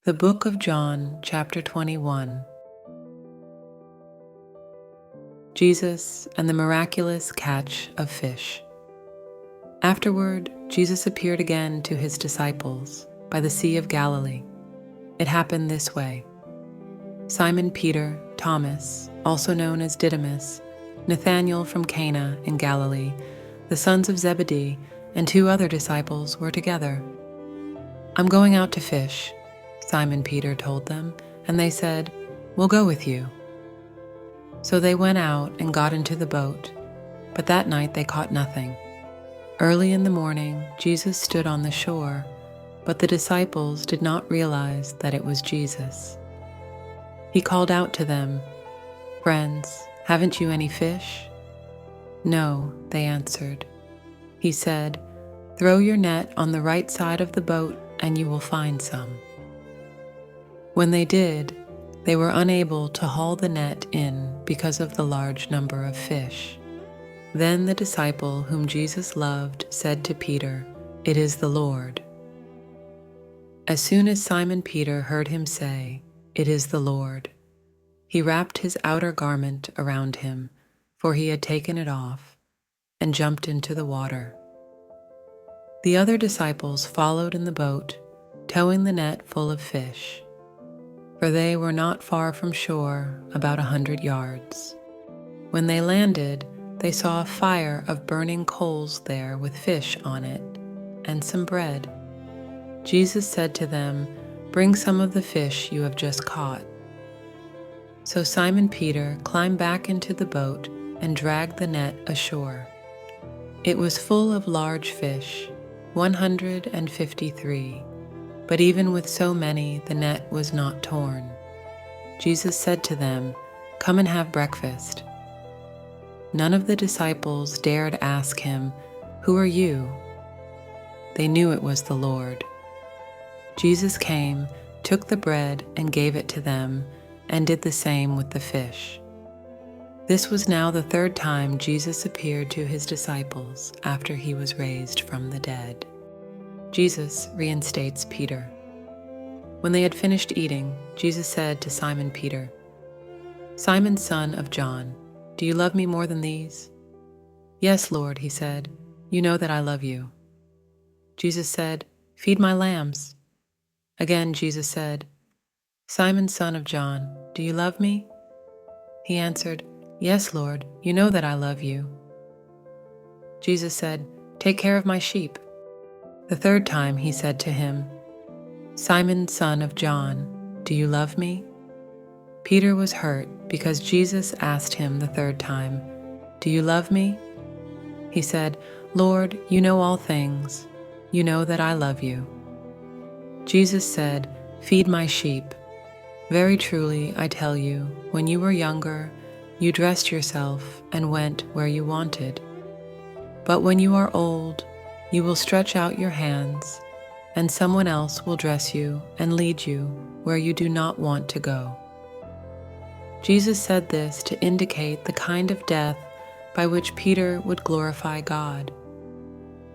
The Book of John, chapter 21. Jesus and the miraculous catch of fish. Afterward, Jesus appeared again to his disciples by the Sea of Galilee. It happened this way. Simon Peter, Thomas, also known as Didymus, Nathanael from Cana in Galilee, the sons of Zebedee, and 2 other disciples were together. "I'm going out to fish," Simon Peter told them, and they said, "We'll go with you." So they went out and got into the boat, but that night they caught nothing. Early in the morning, Jesus stood on the shore, but the disciples did not realize that it was Jesus. He called out to them, "Friends, haven't you any fish?" "No," they answered. He said, "Throw your net on the right side of the boat and you will find some." When they did, they were unable to haul the net in because of the large number of fish. Then the disciple whom Jesus loved said to Peter, "It is the Lord." As soon as Simon Peter heard him say, "It is the Lord," he wrapped his outer garment around him, for he had taken it off, and jumped into the water. The other disciples followed in the boat, towing the net full of fish, for they were not far from shore, about 100 yards. When they landed, they saw a fire of burning coals there with fish on it, and some bread. Jesus said to them, "Bring some of the fish you have just caught." So Simon Peter climbed back into the boat and dragged the net ashore. It was full of large fish, 153. But even with so many, the net was not torn. Jesus said to them, "Come and have breakfast." None of the disciples dared ask him, "Who are you?" They knew it was the Lord. Jesus came, took the bread and gave it to them, and did the same with the fish. This was now the 3rd time Jesus appeared to his disciples after he was raised from the dead. Jesus reinstates Peter. When they had finished eating, Jesus said to Simon Peter, "Simon, son of John, do you love me more than these?" "Yes, Lord," he said, "you know that I love you." Jesus said, "Feed my lambs." Again Jesus said, "Simon, son of John, do you love me?" He answered, "Yes, Lord, you know that I love you." Jesus said, "Take care of my sheep." The 3rd time he said to him, "Simon, son of John, do you love me?" Peter was hurt because Jesus asked him the 3rd time, "Do you love me?" He said, "Lord, you know all things. You know that I love you." Jesus said, "Feed my sheep. Very truly, I tell you, when you were younger, you dressed yourself and went where you wanted. But when you are old, you will stretch out your hands, and someone else will dress you and lead you where you do not want to go." Jesus said this to indicate the kind of death by which Peter would glorify God.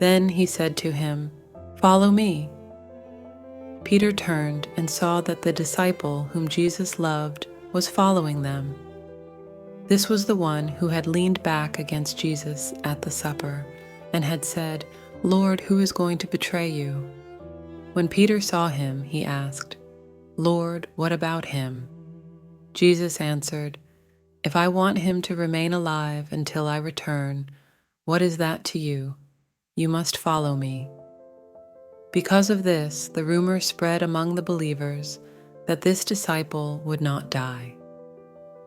Then he said to him, "Follow me." Peter turned and saw that the disciple whom Jesus loved was following them. This was the one who had leaned back against Jesus at the supper and had said, "Lord, who is going to betray you?" When Peter saw him, he asked, "Lord, what about him?" Jesus answered, "If I want him to remain alive until I return, what is that to you? You must follow me." Because of this, the rumor spread among the believers that this disciple would not die.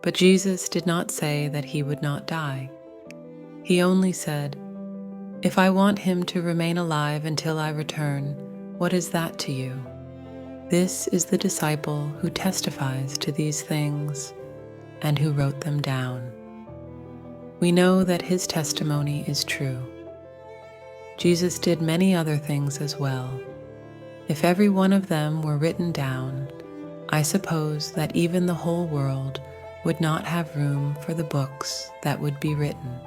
But Jesus did not say that he would not die. He only said, "If I want him to remain alive until I return, what is that to you?" This is the disciple who testifies to these things and who wrote them down. We know that his testimony is true. Jesus did many other things as well. If every one of them were written down, I suppose that even the whole world would not have room for the books that would be written.